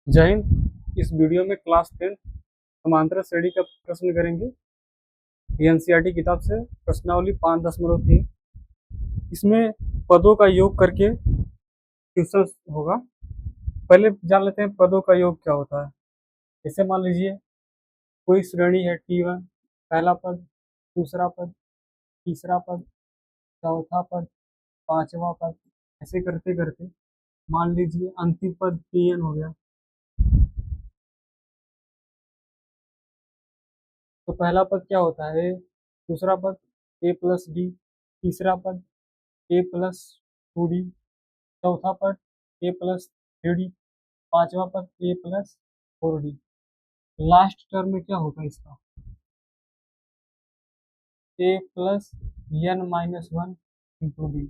जय हिंद। इस वीडियो में क्लास 10 समांतर श्रेणी का प्रश्न करेंगे। एनसीईआरटी किताब से प्रश्नावली 5.3। इसमें पदों का योग करके क्वेश्चन होगा। पहले जान लेते हैं पदों का योग क्या होता है। जैसे मान लीजिए कोई श्रेणी है T1, पहला पद, दूसरा पद, तीसरा पद, चौथा पद, पांचवा पद, ऐसे करते करते मान लीजिए अंतिम पद Tn हो गया। तो पहला पद क्या होता है? दूसरा पद A+D, तीसरा पद A+2D, चौथा पद A+3D, पांचवा पद A+4D। लास्ट टर्म में क्या होगा इसका? A+n-1 into D.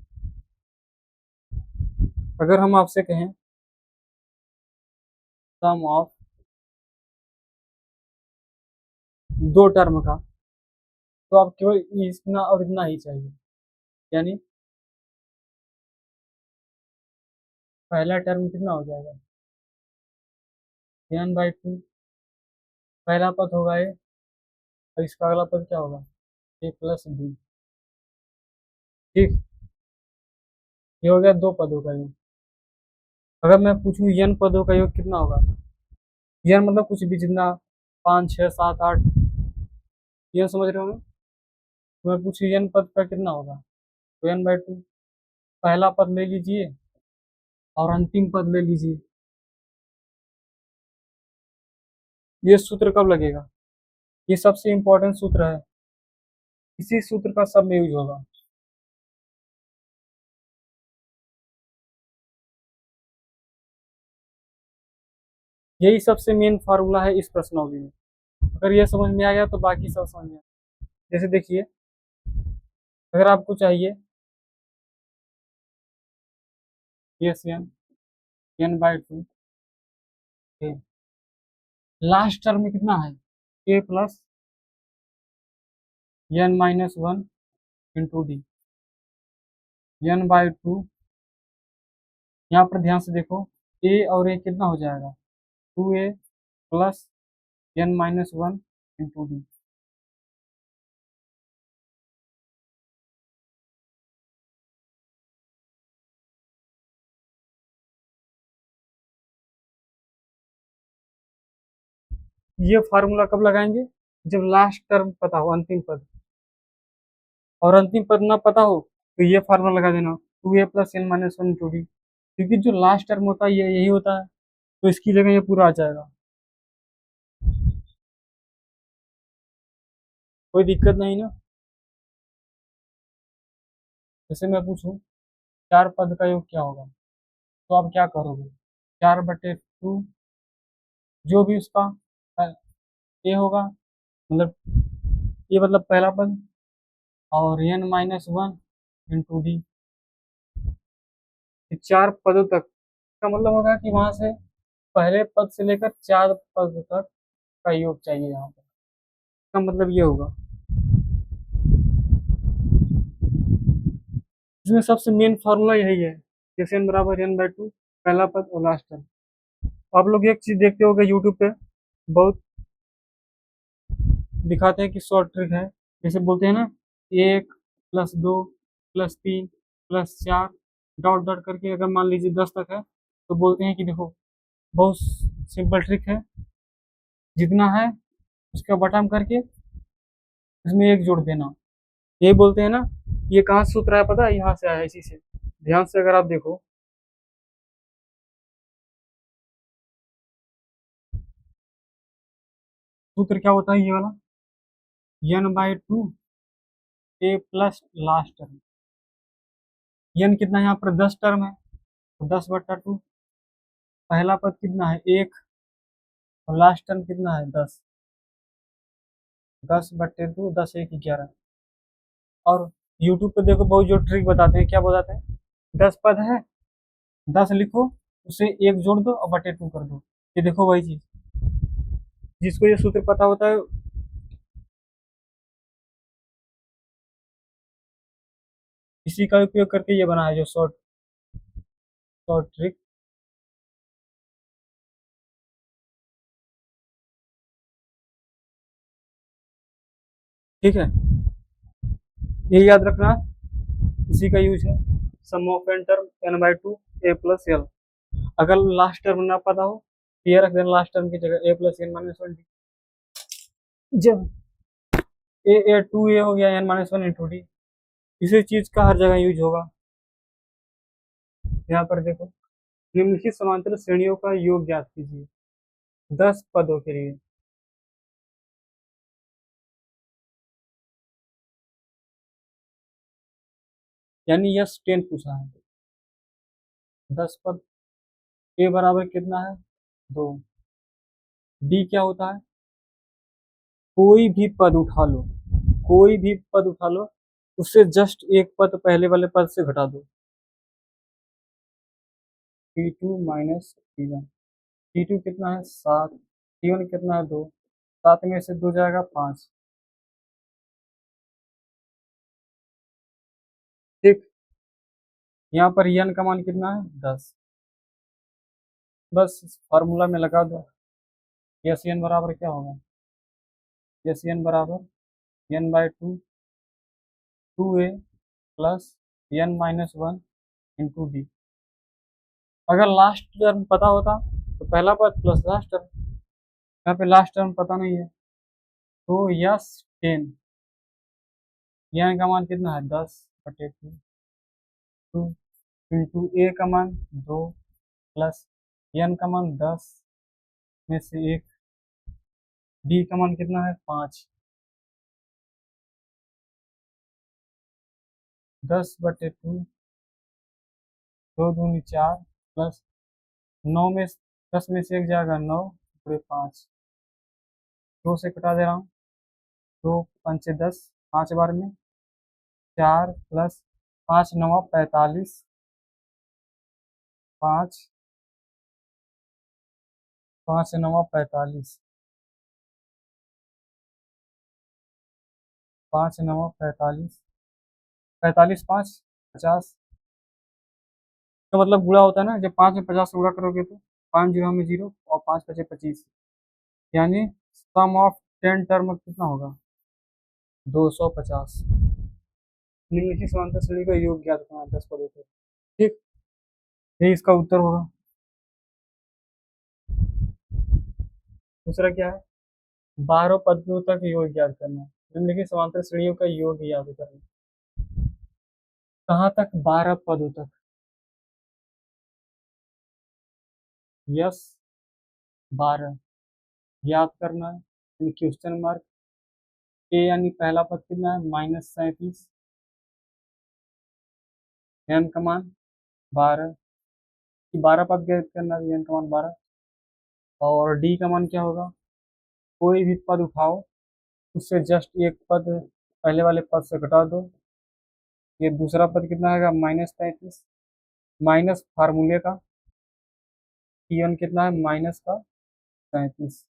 अगर हम आपसे कहें सम ऑफ दो टर्म का, तो आप केवल इतना और इतना ही चाहिए। यानी पहला टर्म कितना हो जाएगा? n/2। पहला पद होगा A और इसका अगला पद क्या होगा? A+B। ठीक, ये हो गया दो पदों का योग। अगर मैं पूछूं n पदों का योग कितना होगा? n मतलब कुछ भी, जितना 5, 6, 7, 8, ये समझ रहे होंगे। तो मैं पूछूं n पद का कितना होगा, तो n/2। पहला पद ले लीजिए और अंतिम पद ले लीजिए। ये सूत्र कब लगेगा? ये सबसे इंपॉर्टेंट सूत्र है। इसी सूत्र का सब में यूज होगा। यही सबसे मेन फार्मूला है इस प्रश्नावली में। अगर ये समझ में आ गया तो बाकी सब समझ में आ गया। जैसे देखिए, अगर आपको चाहिए S N n/2, last term में कितना है? A+n-1 into D. n/2, यहाँ पर ध्यान से देखो, a और a कितना हो जाएगा? 2a plus n-1 into D. ये फार्मूला कब लगाएंगे? जब लास्ट टर्म पता हो, अंतिम पद। और अंतिम पद ना पता हो तो ये फार्मूला लगा देना, 2a+n-1 इंटू डी। क्योंकि जो लास्ट टर्म होता है ये यही होता है, तो इसकी जगह ये पूरा आ जाएगा। कोई दिक्कत नहीं ना। जैसे मैं पूछूं चार पद का योग क्या होगा, तो आप क्या करोगे? 4/2, जो भी उसका ए होगा, मतलब ये मतलब पहला पद, और n-1 इंटू डी। चार पदों तक का मतलब होगा कि वहां से पहले पद से लेकर चार पद तक का योग चाहिए यहाँ पर। इसका मतलब ये होगा। इसमें सबसे मेन फार्मूला यही है, जैसे n=n/2, पहला पद और लास्ट टर्म। आप लोग एक चीज देखते होगे यूट्यूब पे, बहुत दिखाते हैं कि शॉर्ट ट्रिक है। जैसे बोलते हैं ना, 1+2+3+4 डॉट डॉट करके, अगर मान लीजिए 10 तक है तो बोलते हैं कि देखो बहुत सिंपल ट्रिक है, जितना है उसका बटाम करके इसमें एक जोड़ देना। यही बोलते हैं ना। ये कहाँ से सूत्र है पता है? यहाँ से आया है, इसी से। ध्यान से अगर आप देखो, सूत्र क्या होता है ये वाला? n/2 a plus last term. n कितना है यहाँ पर? 10 टर्म है, तो 10/2। पहला पद कितना है? 1, और लास्ट टर्म कितना है? 10। 10/2, 10×1 = 11। और यूट्यूब पे देखो बहुत जो ट्रिक बताते हैं, क्या बताते हैं? 10 पद है, 10 लिखो, उसे एक जोड़ दो और बटे 2 कर दो। ये देखो वही चीज। जिसको ये सूत्र पता होता है, इसी का उपयोग करके ये बना है जो शॉर्ट शॉर्ट ट्रिक। ठीक है, ये याद रखना, इसी का यूज है। Sum of N term N by two A plus L. अगर लास्ट टर्म ना पता हो, ये रख देना लास्ट टर्म की जगह A plus N minus one D. जब ए टू ए हो गया N minus one into D, इसी चीज का हर जगह यूज होगा। यहाँ पर देखो, निम्नलिखित समांतर श्रेणियों का योग ज्ञात कीजिए 10 पदों के लिए। यानी यस 10 पूछा है, 10 पद। ए बराबर कितना है, 2। डी क्या होता है, कोई भी पद उठा लो, कोई भी पद उठा लो, उससे जस्ट एक पद पहले वाले पद से घटा दो। T2 minus T1। T2 कितना है 7, T1 कितना है 2, 7 में से 2 जाएगा 5। ठीक, यहाँ पर n का मान कितना है 10। बस फार्मूला में लगा दो, यस n बराबर क्या होगा, यस n बराबर n by two 2a plus n minus one into D. अगर लास्ट टर्म पता होता तो पहला पद प्लस लास्ट टर्म, यहाँ पे लास्ट टर्म पता नहीं है, तो यस 10, n का मान कितना है 10/2, 2 इंटू ए का मान 2 प्लस n का मान 10 में से 1, डी का मान कितना है 5। 10/2, 2 दूनी 4 प्लस 9 में 10 में से 1 जाएगा 9 पूरे 5, 2 से कटा दे रहा हूँ, 2 पंचे 10, 5 बार में 4 प्लस 5 9 45, 5 5 9 45, 5 9 45, 45 5 50 का मतलब गुणा होता है ना, जब 5 में 50 से गुणा करोगे तो 5 जीरो में 0 और 5 बचे 25, यानी सम ऑफ 10 टर्म कितना होगा 250। निम्नलिखित समांतर श्रेणी का योग ज्ञात करना 10 पदों के। ठीक, ये इसका उत्तर होगा। दूसरा क्या है, 12 पदों तक योग ज्ञात करना। निम्नलिखित समांतर श्रेणियों का योग याद करना। कहाँ तक, 12 पदों तक। यस 12 याद करना है, क्वेश्चन मार्क ए, यानी पहला पद कितना है -37, एन का मान 12, 12 पद ज्ञात करना है, एन का मान 12। और डी का मान क्या होगा, कोई भी पद उठाओ, उससे जस्ट एक पद पहले वाले पद से घटा दो। ये दूसरा पद कितना आएगा -33, माइनस फार्मूले का T1 कितना है माइनस का 37,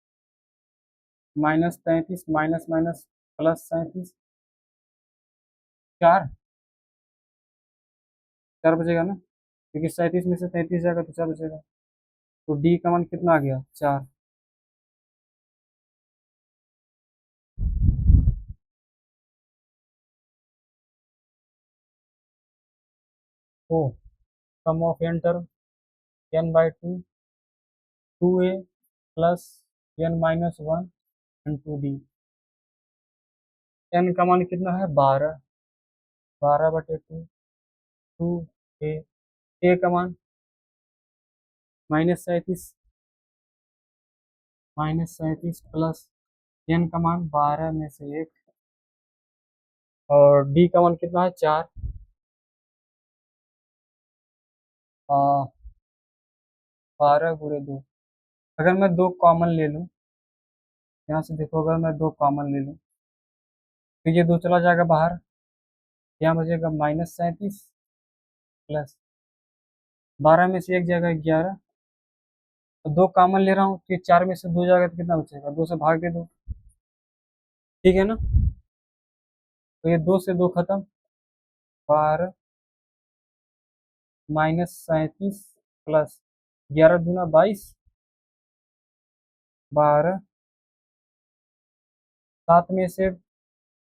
-33 माइनस माइनस प्लस 37, 4 4 बचेगा ना, क्योंकि 37 में से 33 जाएगा तो 4 बचेगा। तो डी का मान कितना आ गया 4। ओ, sum of N term n by two 2a plus n minus one into D. n का मान कितना है 12, 12/2, 2a, a का मान -37, -37 प्लस n का मान 12 में से 1, और डी का मान कितना है 4। 12 × 2, अगर मैं 2 कॉमन ले लूँ, यहाँ से देखो, अगर मैं 2 कॉमन ले लूँ तो ये 2 चला जाएगा बाहर, यहाँ बचेगा -37 प्लस 12 में से 1 जाएगा 11, तो 2 कॉमन ले रहा हूँ तो ये 4 में से 2 जाएगा तो कितना बचेगा, 2 से भाग दे दो, ठीक है ना। तो ये 2 से 2 खत्म, 12 -37 प्लस 11 दूना 22, 12, 7 में से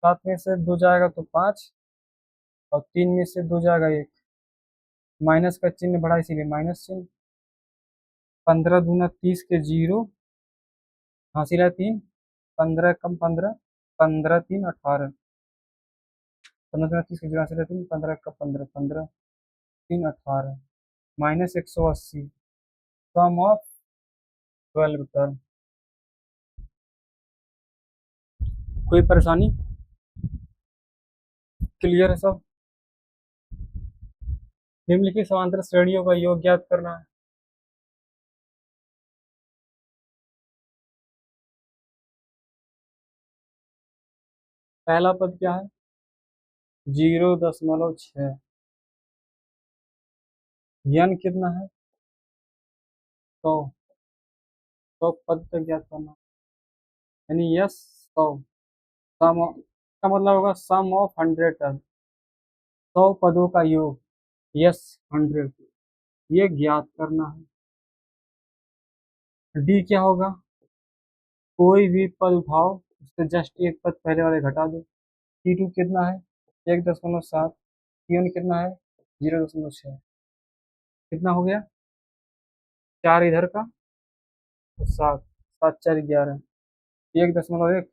7 में से 2 जाएगा तो 5, और 3 में से 2 जाएगा 1, माइनस का चिन्ह बढ़ा इसीलिए माइनस चिन्ह। 15 दूना 30 के 0, हासिल है 3, 15 कम 15, 15 3 18, 15 दूना 30 के 0 हासिल है 3, 15 का 15, 15 3 18, माइनस 180, सम ऑफ 12 टर्म। कोई परेशानी? क्लियर है सब? निम्नलिखित समांतर श्रेणियों का योग ज्ञात करना है। पहला पद क्या है? 0.6। यन कितना है? 100। 100 पद तक ज्ञात करना, यानी यस 100। सम का मतलब होगा सम ऑफ 100 टर्म, 100 पदों का योग, यस 100, ये ज्ञात करना है। डी क्या होगा? कोई भी पद उठाओ, उससे जस्ट एक पद पहले वाले घटा दो। T2 कितना है? 1.7। T1 कितना है? 0.6। कितना हो गया? 4 इधर का तो 7, 7 4 11, 1.1।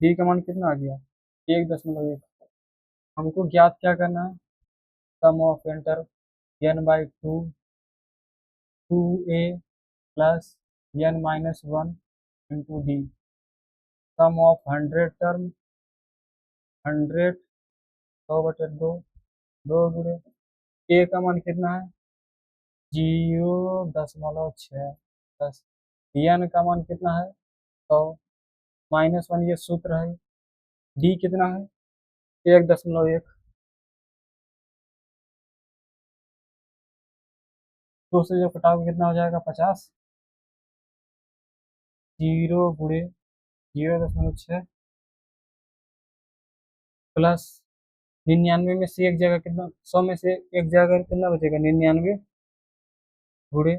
डी का मान कितना आ गया? 1.1। हमको ज्ञात क्या करना है? Sum of enter n/2 2a plus n-1 into D. Sum of 100 term, 100 100/2, 2 गुणे ए का मान कितना है? 0.6 प्लस एन का मान कितना है? 100, -1 ये सूत्र है। डी कितना है? 1.1। 2 से जो घटाओगे कितना हो जाएगा? 50। 0 गुणे 0.6 प्लस 99 में से एक जगह कितना, 100 में से एक जगह कितना बचेगा? 99 गुणे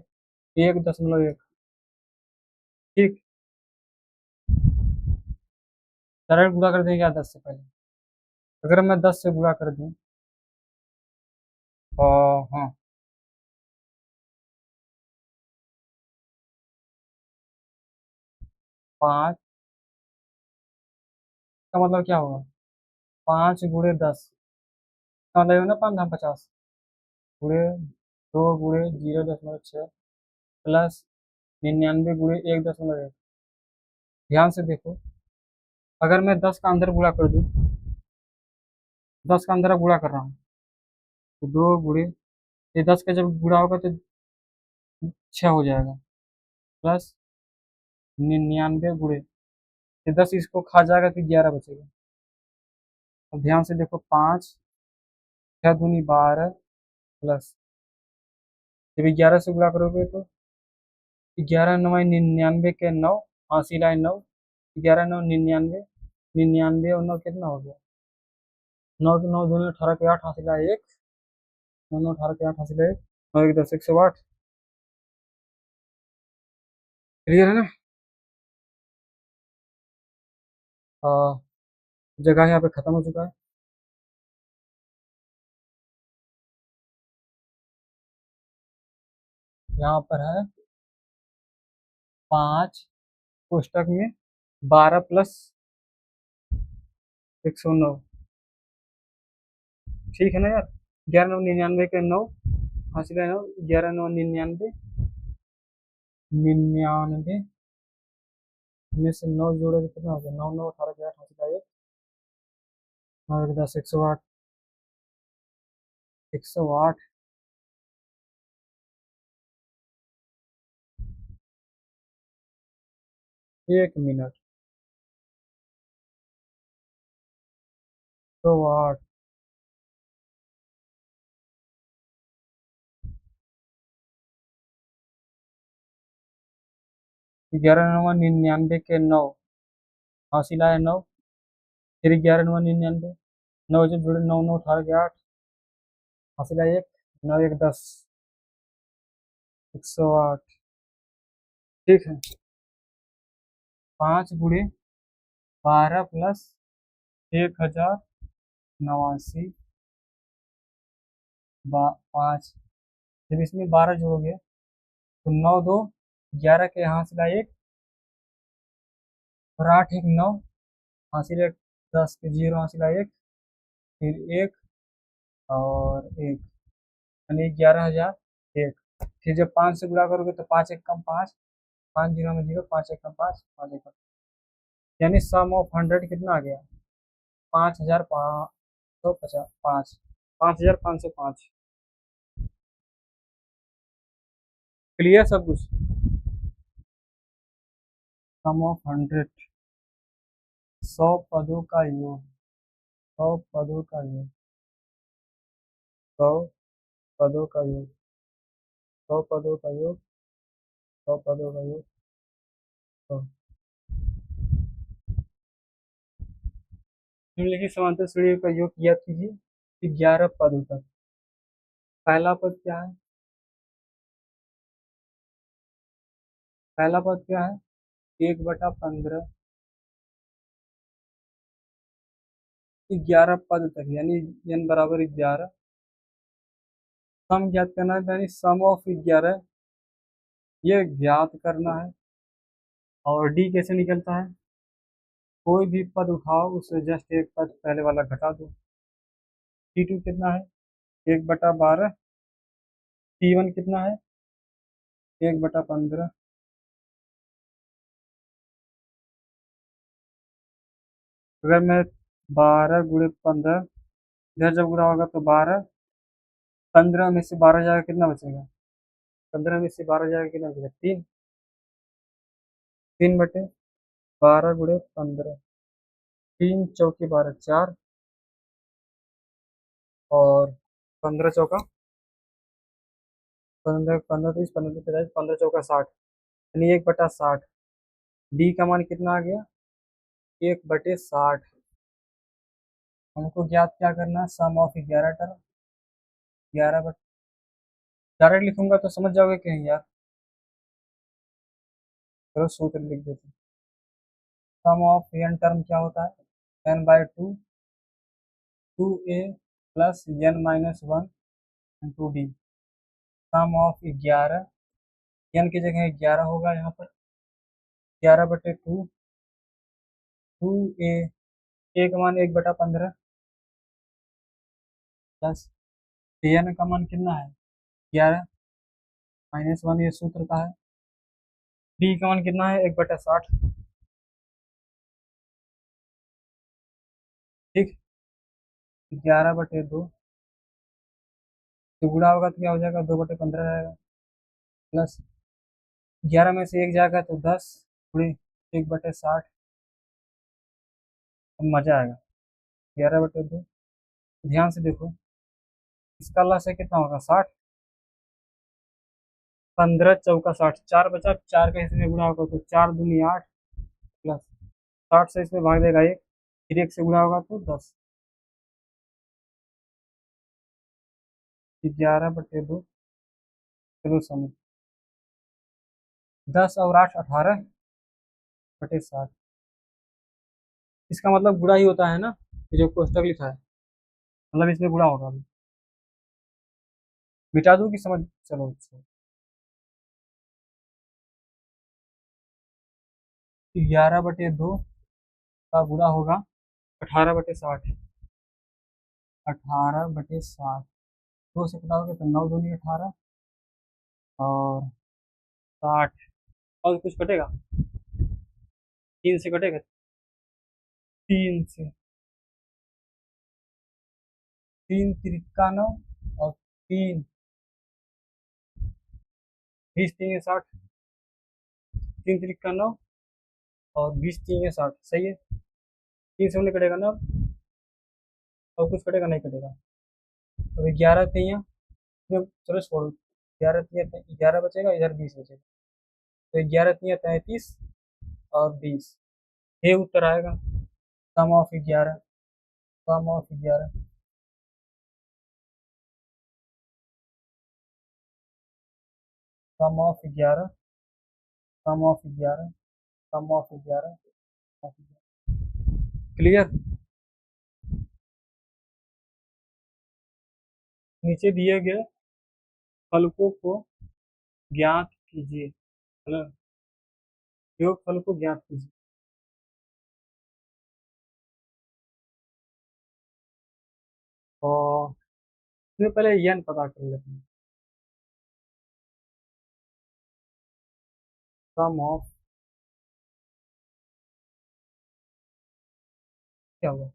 1.1। ठीक, सरल गुणा कर देंगे क्या 10 से पहले? अगर मैं 10 से गुणा कर दूं, हाँ, 5 का मतलब क्या होगा? 5 गुणे 10 का मतलब ना 5 धाम 50 गुणे 2 गुणे 0.6 प्लस 99 गुणे 1.1। ध्यान से देखो, अगर मैं 10 का अंदर गुणा कर दूं, 10 का अंदर गुणा कर रहा हूँ, तो 2 गुणे, ये 10 का जब गुणा होगा तो 6 हो जाएगा, प्लस 99 गुणे, ये 10 इसको खा जाएगा तो 11 बचेगा। अब ध्यान से देखो, 5 6 दूनी 12 प्लस, जब 11 से गुणा करोगे तो 11 9 99 के 9, हासिल आए 9, 11 9 99, 99 और 9 कितना हो गया? 9 के 9 दूनी 18 के 8, हासिल आए 1, 9 9 18 के 8 हासिल आए 1, 9 1 10 108। क्लियर है ना? जगह यहाँ पे खत्म हो चुका है। यहाँ पर है 5 कोष्टक में 12 प्लस 109। ठीक है ना यार? 11 9 99 के 9, हासिल है 9, 11 9 99, 99 में से 9 जोड़े तो कितना हो गया? 9 9 18 के 8, हासिल है 1, 9 1 10 108, 108। 1 मिनट, 108। ग्यारह 9 99 के 9, हासिल आया 9, फिर 11 9 99, 9 जब जुड़े 9 9 18 के 8, हासिल आया 1, 9 1 10, 108। ठीक है, 5 गुणे 12 प्लस 1089 5। जब इसमें 12 जोड़ोगे तो 9 2 11 के यहाँ से लाए 1 और 8 1 9 हासिल 1 10 के 0 हासिल 1 फिर 1 और 1 यानी 11,001। फिर जब 5 से गुणा करोगे तो 5 1 कम 5, 5 0 में 0, 5 1 कम 5, 5 1 कम, यानी सम ऑफ 100 कितना आ गया? 5,505, 5,505। क्लियर सब कुछ? सम ऑफ 100, 100 पदों का योग, 100 पदों का योग, 100 पदों का योग, 100 पदों का योग, 100 पदों का योग, 100। निम्नलिखित समांतर श्रेणियों का योग याद कीजिए 11 पदों तक। पहला पद क्या है? पहला पद क्या है? 1/15, 11 पद तक यानी n बराबर 11। सम ज्ञात करना है यानी सम ऑफ 11 ये ज्ञात करना है। और डी कैसे निकलता है? कोई भी पद उठाओ उससे जस्ट एक पद पहले वाला घटा दो। T2 कितना है? 1/12। T1 कितना है? 1/15। अगर मैं 12 गुणे 15 इधर जब गुणा होगा तो 12, 15 में से 12 जाएगा कितना बचेगा? 15 में से 12 जाएगा कितना बचेगा? 3। 3/12 गुणे 15, 3 चौके 12 4 और 15 चौका 15 15 30 15 50 15 चौका 60 यानी 1/60। डी का मान कितना आ गया? 1/60। हमको ज्ञात क्या करना है? Sum of 11 term. 11 डायरेक्ट लिखूंगा तो समझ जाओगे कि नहीं यार? चलो सूत्र लिख देते हैं। सम ऑफ एन टर्म क्या होता है? n/2 2a plus n-1 into D. Sum of 11, n की जगह 11 होगा यहाँ पर, 11/2 2a, a का मान 1/15 प्लस n का मान कितना है? 11 -1, ये सूत्र का है। डी का मान कितना है? 1/60। ठीक, 11/2 तो गुणा होगा तो क्या हो जाएगा? 2/15 रहेगा प्लस 11 में से 1 जाएगा तो 10 गुणे 1/60। अब मजा आएगा। 11/2, ध्यान से देखो इसका लॉस है कितना होगा? 60। 15 चौका 60, 4 बचा, 4 का इसमें गुणा होगा तो 4 दूनी 8 प्लस 60 से इसमें भाग देगा 1, फिर 1 से गुणा होगा तो 10। 11/2 चलो समझ, 10 और 8 18/60। इसका मतलब गुणा ही होता है ना, ये जो कोष्टक लिखा है मतलब इसमें गुणा होगा। अभी मिटा दूं कि समझ? चलो अच्छा। 11/2 का गुणा होगा 18/60। 18/60 2 से कटाओगे तो 9 दूनी 18 और 60। और कुछ कटेगा? 3 से कटेगा, 3 से, 3 तिरिका 9 और 3 20 3 60, 3 तिरिका 9 और 20 3 60, सही है। 3 से उन्हें कटेगा ना, और कुछ कटेगा? नहीं कटेगा। तो 11 तियाँ, चलो छोड़ो, 11 तियाँ 11 बचेगा, इधर 20 बचेगा, तो 11 तियाँ 33 और 20, ये उत्तर आएगा। Sum of 11, sum of 11, sum of 11, sum of 11, sum of 11, clear. नीचे दिए गए फलकों को ज्ञात कीजिए, है ना, योगफल को ज्ञात कीजिए। और इसमें पहले यन पता कर लेते हैं। सम ऑफ क्या हुआ,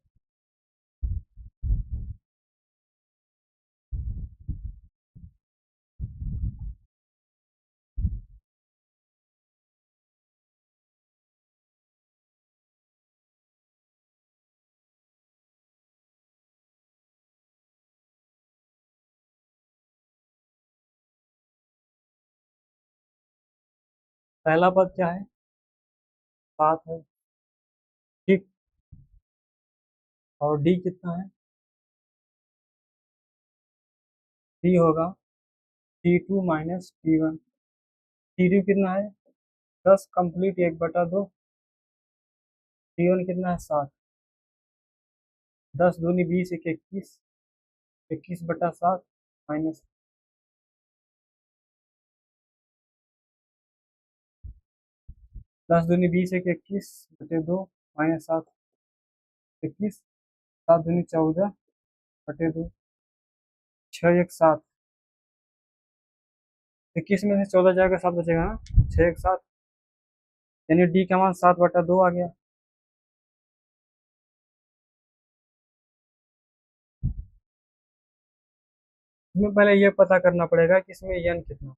पहला पद क्या है, 7 है, ठीक। और डी कितना है, डी होगा T2 माइनस T1। T2 कितना है 10 कंप्लीट 1/2। T1 कितना है 7। 10 दूनी 20 एक 21, 21/7 माइनस 10 दूनी 20 एक 21/2 माइनस 7 21, 7 दूनी 14/2, 6 एक 7, 21 में से 14 जाएगा 7 बचेगा ना, 6 एक 7, यानी डी का मान 7/2 आ गया। इसमें पहले ये पता करना पड़ेगा कि इसमें यन कितना,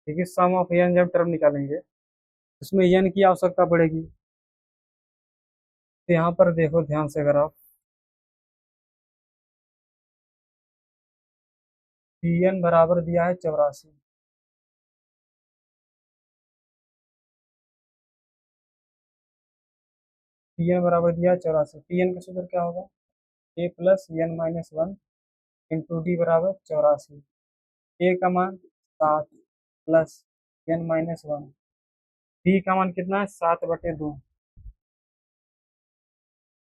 क्योंकि सम ऑफ यन जब टर्म निकालेंगे उसमें यन की आवश्यकता पड़ेगी। तो यहाँ पर देखो ध्यान से, अगर आप Tn बराबर दिया है 84, Tn बराबर दिया है 84, Tn का सूत्र क्या होगा, a plus N minus 1 into D बराबर 84। ए का मान 7 प्लस एन माइनस 1, डी का मान कितना है 7/2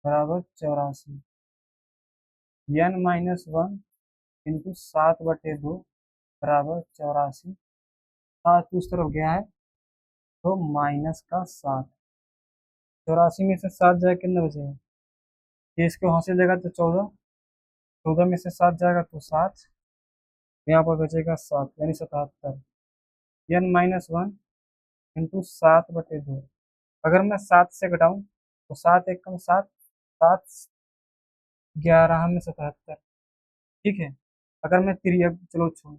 बराबर 84, एन माइनस 1 इंटू 7/2 बराबर 84। 7 उस तरफ गया है तो माइनस का 7, 84 में से 7 जाए कितना बचेगा, ये इसको हासिल देगा तो 14, 14 में से 7 जाएगा तो 7, यहाँ पर बचेगा 7 यानी 77। एन माइनस 1 इंटू 7/2, अगर मैं 7 से घटाऊं तो 7 एक कम 7, 7 11 में 77, ठीक है। अगर मैं चलो छोड़,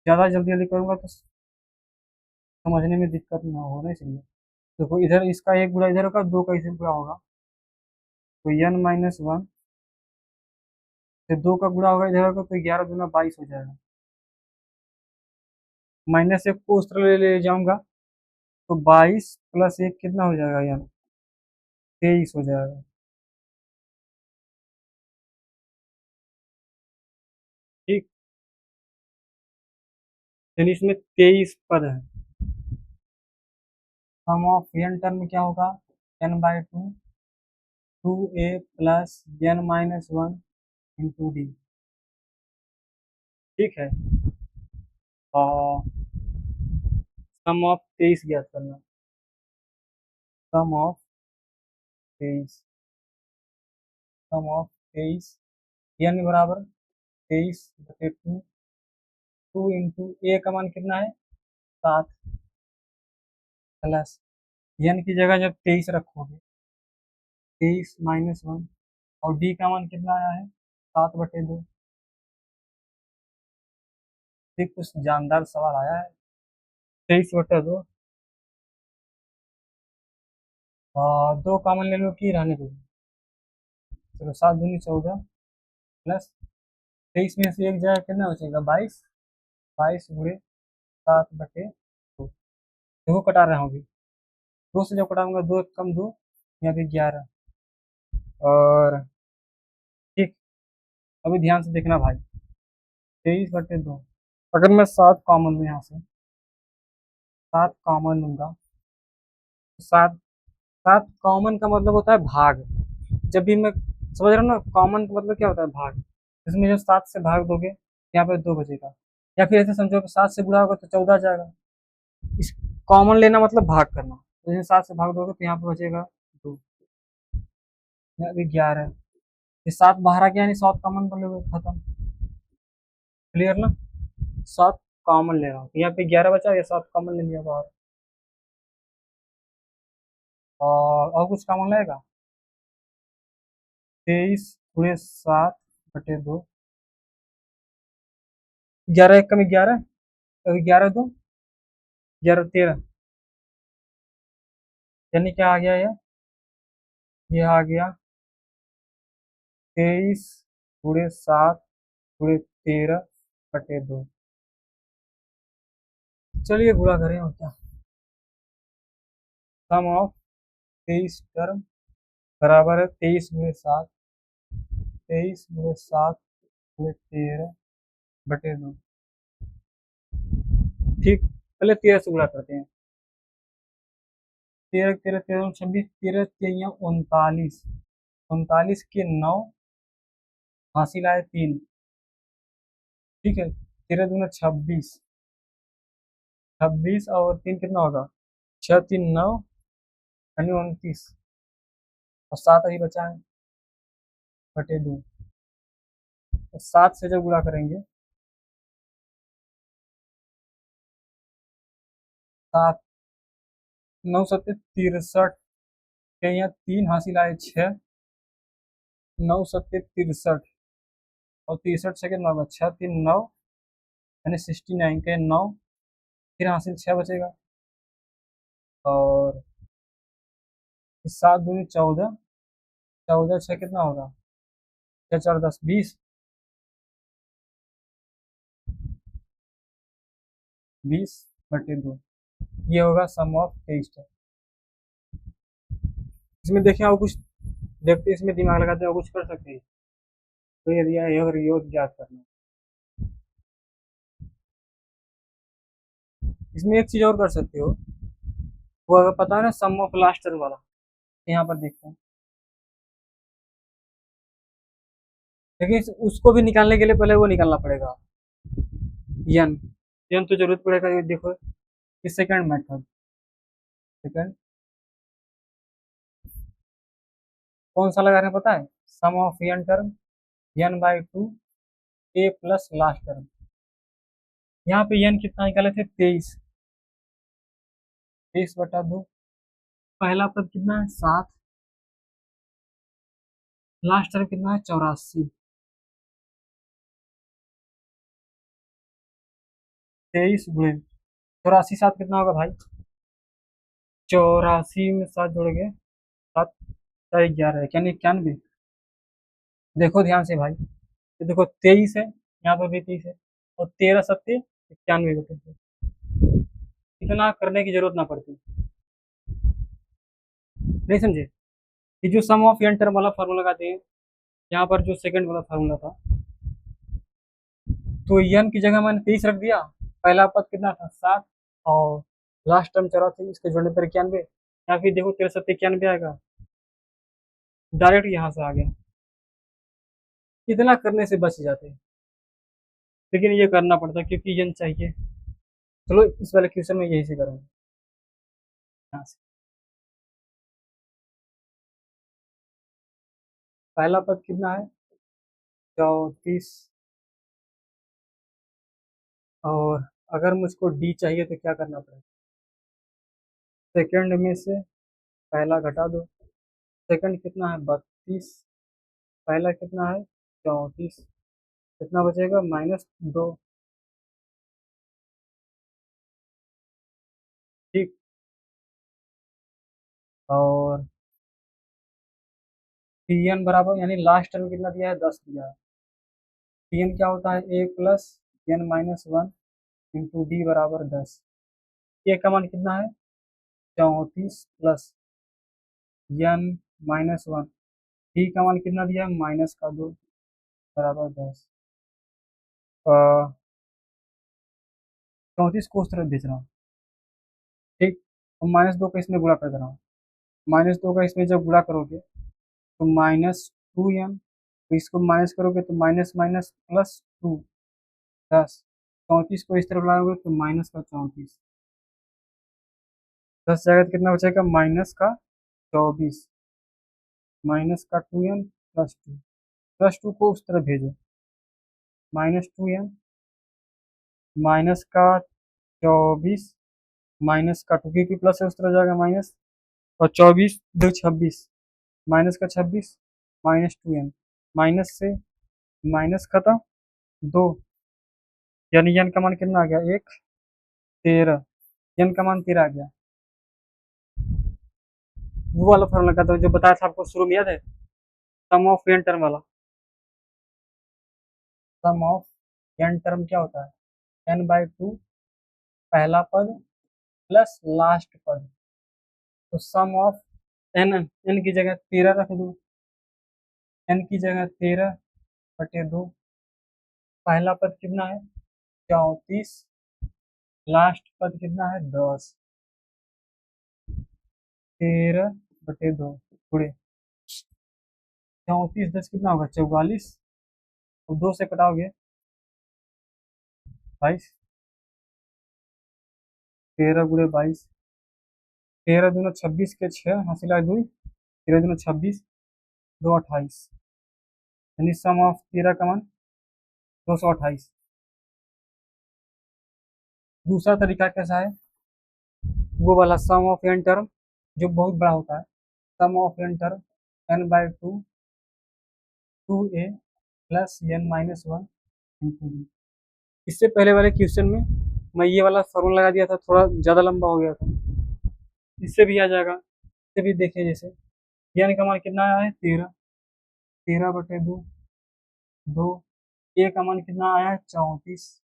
ज़्यादा जल्दी जल्दी करूंगा तो समझने में दिक्कत ना होना चाहिए। देखो इधर इसका एक गुणा इधर होगा, 2 का इधर गुणा होगा, तो एन माइनस 1 से 2 का गुणा होगा इधर होगा, तो 11 दूना 22 हो जाएगा। माइनस 1 को उस तरह ले जाऊंगा तो 22 प्लस 1 कितना हो जाएगा यार, 23 हो जाएगा, ठीक। यानी इसमें 23 पद है। सम ऑफ एन टर्म क्या होगा, n/2 2a plus N minus 1 into D, ठीक है। और सम ऑफ 23 ज्ञात करना, sum of 23, sum of 23, N बराबर 23/2, 2 इंटू ए का मान कितना है 7 प्लस एन की जगह जब 23 रखोगे 23 माइनस 1, और डी का मान कितना आया है 7/2। ठीक, कुछ जानदार सवाल आया है। 23/2 और 2 कॉमन ले लो कि रहने दो, चलो 7 दूनी 14 प्लस 23 में से एक जगह कितना बचेगा 22, 22 गुणे 7/2, देखो कटा रहा हूँ अभी, 2 से जब कटाऊंगा 2 कम 2, यहाँ पे 11। और ठीक, अभी ध्यान से देखना भाई, 23/2, अगर मैं 7 कॉमन लूँ यहाँ से, 7 कॉमन लूंगा तो 7 सात कॉमन का मतलब होता है भाग। जब भी मैं समझ रहा हूँ ना, कॉमन का मतलब क्या होता है, भाग। इसमें जब 7 से भाग दोगे, यहाँ पे 2 बचेगा। या फिर ऐसे समझो कि 7 से गुणा होगा तो 14 आ जाएगा। इस कॉमन लेना मतलब भाग करना, तो जैसे 7 से भाग दोगे तो यहाँ पे बचेगा 2, यहाँ पे 11। ये 7 बाहर आ गया, यानी 7 कॉमन कर लोगे, खत्म। क्लियर ना? 7 कॉमन ले रहा हूँ, यहाँ पे 11 बचा, ये 7 कॉमन ले लिया बाहर। और कुछ कॉमन लगेगा? 23 × 7/2। 11 एक कम 11, अभी 11 दो 11 13, यानी क्या आ गया ये आ गया 23 × 7/2। चलिए गुणा करें और क्या। सम ऑफ 23 टर्म बराबर है 23 × 7, 23 × 7/13/2। ठीक, पहले 13 से गुणा करते हैं। 13 13 13 26, 13 13 39, 39 के 9, हासिल आए 3। ठीक है, 13 दूना 26, 26 और 3 कितना होगा, 6 3 9, यानी 29। और 7 अभी बचा है, बटे 2। तो 7 से जब गुणा करेंगे, 7 9 7 63 के यहाँ 3 हासिल आए 6, 9 7 63, और 63 से कितना होगा, 6 3 9, यानी 69 के 9, फिर हासिल 6 बचेगा। और 7 दूनी 14, 14 6 कितना होगा, 6 4 10 20, 20/2। ये होगा सम ऑफ 23 टर्म। इसमें देखें और कुछ देखते, इसमें दिमाग लगाते हैं और कुछ कर सकते हैं। तो ये दिया है, और योग ज्ञात करना। इसमें एक चीज और कर सकते हो, वो अगर पता है ना, सम ऑफ लास्ट टर्म वाला, यहाँ पर देखते हैं। लेकिन उसको भी निकालने के लिए पहले वो निकालना पड़ेगा, यन। यन तो जरूरत पड़ेगा, ये देखो, ये सेकंड मेथड। सेकंड कौन सा लगा रहे हैं पता है, sum of N term, n/2 a plus last term. यहाँ पे यन कितना निकाले थे, 23, 23/2। पहला पद कितना है, 7, लास्ट टर्म कितना है, 84। 23 × 84, 7 कितना होगा भाई, 84 में 7 जोड़ गए, 7 4 11, यानी 91। देखो ध्यान से भाई, ये देखो 23 है, यहाँ पर भी 23 है, और 13 सत्ते 91 बटे 2। इतना करने की जरूरत ना पड़ती, नहीं समझे। ये जो सम ऑफ एन टर्म वाला फार्मूला लगाते हैं, यहाँ पर जो सेकंड वाला फार्मूला था, तो एन की जगह मैंने 23 रख दिया। पहला पद कितना था, 7, और लास्ट टर्म 84, इसके जोड़ने पर 91, या फिर देखो 13 सत्ते 91 आएगा, डायरेक्ट यहाँ से आ गया। इतना करने से बच जाते हैं, लेकिन ये करना पड़ता है क्योंकि एन चाहिए। चलो इस वाले क्वेश्चन में यही से करेंगे, यहाँ से। पहला पद कितना है, 34, और अगर मुझको डी चाहिए तो क्या करना पड़ेगा, सेकंड में से पहला घटा दो। सेकंड कितना है, 32, पहला कितना है, 34, कितना बचेगा, -2। ठीक, और टी एन बराबर, यानी लास्ट टर्म कितना दिया है, 10 दिया है। टी एन क्या होता है, ए प्लस n-1 इंटू डी बराबर 10। ए का मान कितना है, 34 प्लस n-1, डी का मान कितना दिया है, -2 बराबर 10। 34 को उस तरफ भेज रहा हूँ। ठीक, और -2 को इसमें गुणा कर दे रहा हूँ, -2 का इसमें जब गुणा करोगे तो -2n, तो इसको माइनस करोगे तो माइनस माइनस +2, 10, 34 को इस तरफ लाओगे तो -34, 10 जाएगा तो कितना बचेगा, -24, -2n +2, +2 को उस तरफ भेजो, -2n, -24, -2 क्योंकि प्लस है उस तरफ जाएगा माइनस, और 24 दो 26, -26, -2n, माइनस से माइनस खत्म, 2, यानी n का मान कितना आ गया, 1, 13, n का मान 13 आ गया। वो वाला फॉर्मूला लगाता हूँ जो बताया था आपको शुरू में, याद है, सम ऑफ n टर्म वाला। सम ऑफ n टर्म क्या होता है, n/2 पहला पद प्लस लास्ट पद, तो सम ऑफ n की जगह 13 रख दो, n की जगह 13/2, पहला पद कितना है 34, लास्ट पद कितना है 10, 13/2 गुणे 34, 10 कितना होगा 44, तो 2 से कटाओगे 22, 13 गुणे 22, 13 दूना 26 के 6, हासिल 2, 13 दूना 26, 2 28, यानी सम ऑफ 13 का मान 228। दूसरा तरीका कैसा है, वो वाला सम ऑफ n टर्म जो बहुत बड़ा होता है, sum of n term n/2 2a plus n-1 into d। इससे पहले वाले क्वेश्चन में मैं ये वाला फॉर्मूला लगा दिया था, थोड़ा ज़्यादा लंबा हो गया था, इससे भी आ जाएगा, इससे भी देखिए, जैसे n का मान कितना आया है 13, 13/2, 2, a का मान कितना आया है 34,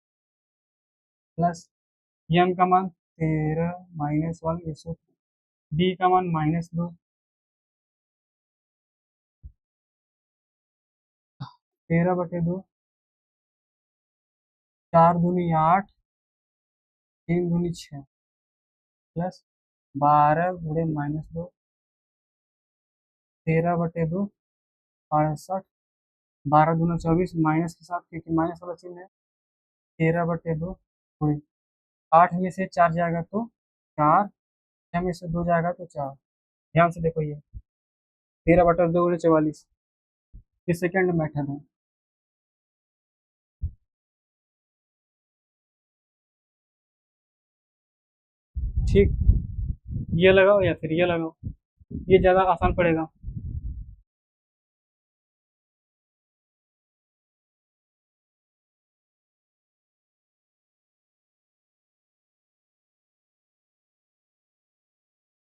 प्लस n का मान 13 -1 100, d का मान -2, 13/2, 4 दूनी 8, 3 दूनी 6, प्लस 12 गुणे -2, 13/2 68, 12 दूना 24, माइनस के साथ क्योंकि माइनस वाला चिन्ह है, 13/2 गुणे 8 में से 4 जाएगा तो 4, 6 में से 2 जाएगा तो 4। ध्यान से देखो, ये 13/2 गुणे 44, ये सेकेंड मेथड है। ठीक, ये लगाओ या फिर ये लगाओ, ये ज़्यादा आसान पड़ेगा।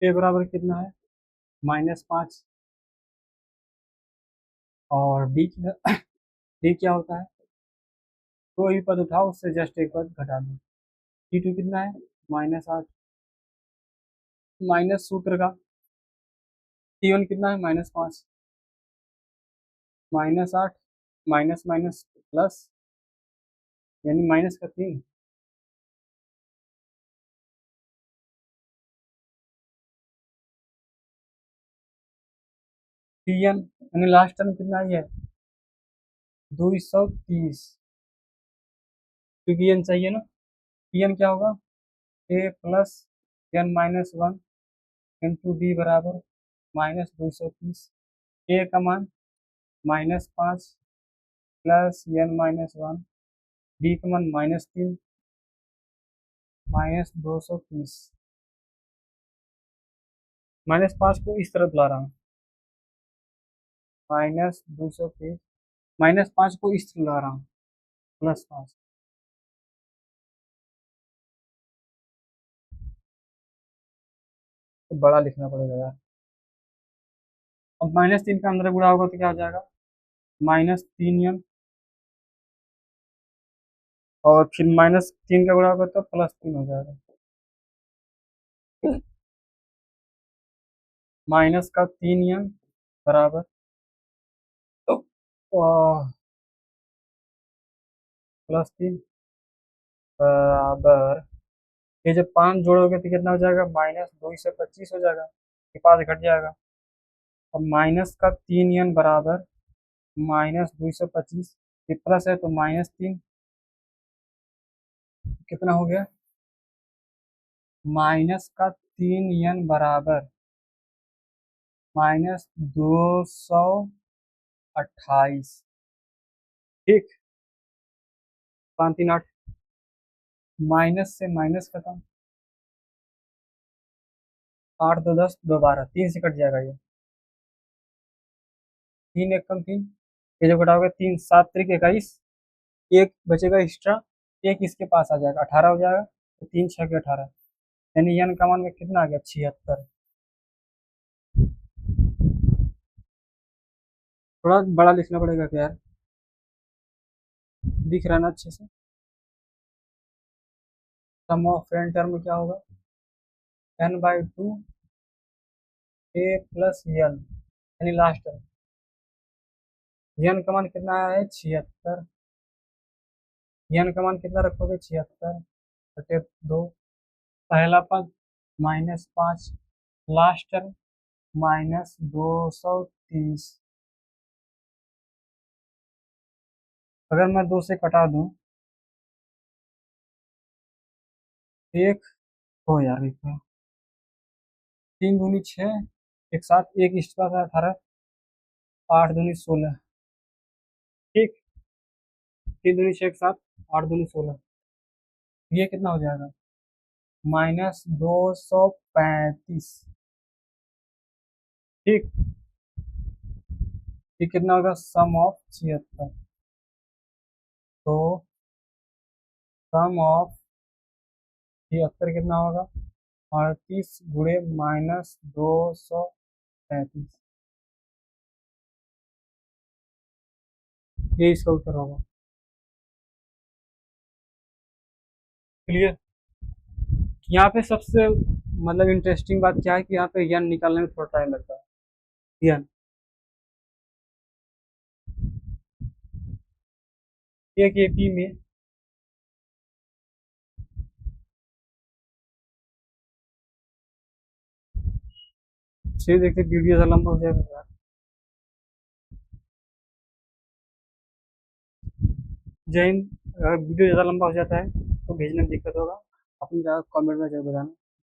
ए बराबर कितना है -5, और डी क्या होता है, कोई भी पद उठाओ उससे जस्ट एक पद घटा दो, टी2 कितना है -8, माइनस सूत्र का टी1 कितना है -5, -8, माइनस माइनस प्लस, यानी माइनस का 3, टी एन यानी लास्ट टर्म कितना ही है 230, क्योंकि एन चाहिए ना, टी एन क्या होगा ए प्लस n-1 इंटू डी बराबर -230, ए का मान -5 प्लस n-1, डी का मान -3 -230, -5 को इस तरफ ला रहा हूँ, -230, -5 को इस तरफ ला रहा हूँ, +5, तो बड़ा लिखना पड़ेगा यार। अब -3 का अंदर गुणा होगा तो क्या हो जाएगा -3n, और फिर -3 का गुणा होगा तो +3 हो जाएगा, -3n बराबर +3 बराबर, ये जब 5 जोड़ोगे तो कितना हो जाएगा -2 से 25 हो जाएगा, के पास घट जाएगा। अब माइनस का 3n बराबर -225, ये प्लस है तो -3, कितना हो गया? माइनस का 3n बराबर -228। ठीक, 5 3 8, माइनस से माइनस खत्म, 8 2 10 2 12, 3 से कट जाएगा ये, 3 1 कम 3, ये जो घटाओगे 3 7 3 21, एक बचेगा एक्स्ट्रा, एक इसके पास आ जाएगा, 18 हो जाएगा, तो 3 6 के 18, यानी n का मान में कितना आ गया? 76। थोड़ा बड़ा लिखना पड़ेगा क्या यार, दिख रहा है ना अच्छे से? सम ऑफ n टर्म में क्या होगा? n/2 a प्लस n, यानी लास्ट टर्म, n का मान कितना आया है? 76, n का मान कितना रखोगे? 76 बटे 2, पहला पद -5, लास्ट टर्म -230। अगर मैं 2 से कटा दूं, एक हो यार, एक है, 3 दूनी 6, एक साथ एक एक्स्ट्रा था 18, 8 दूनी 16। ठीक, 3 दूनी 6 एक साथ, 8 दूनी 16, ये कितना हो जाएगा? -235। ठीक, ये कितना होगा? सम ऑफ 76, तो सम ऑफ 76 कितना होगा? 38 गुणे -235, ये इसका उत्तर होगा। क्लियर? यहाँ पे सबसे मतलब इंटरेस्टिंग बात क्या है कि यहाँ पे यन निकालने में थोड़ा टाइम लगता है। यन एक एपी में से देखते वीडियो ज़्यादा लंबा हो जाएगा यार। जय हिंद। अगर वीडियो ज़्यादा लंबा हो जाता है तो भेजने में दिक्कत होगा, अपनी जगह कमेंट में जरूर बताना।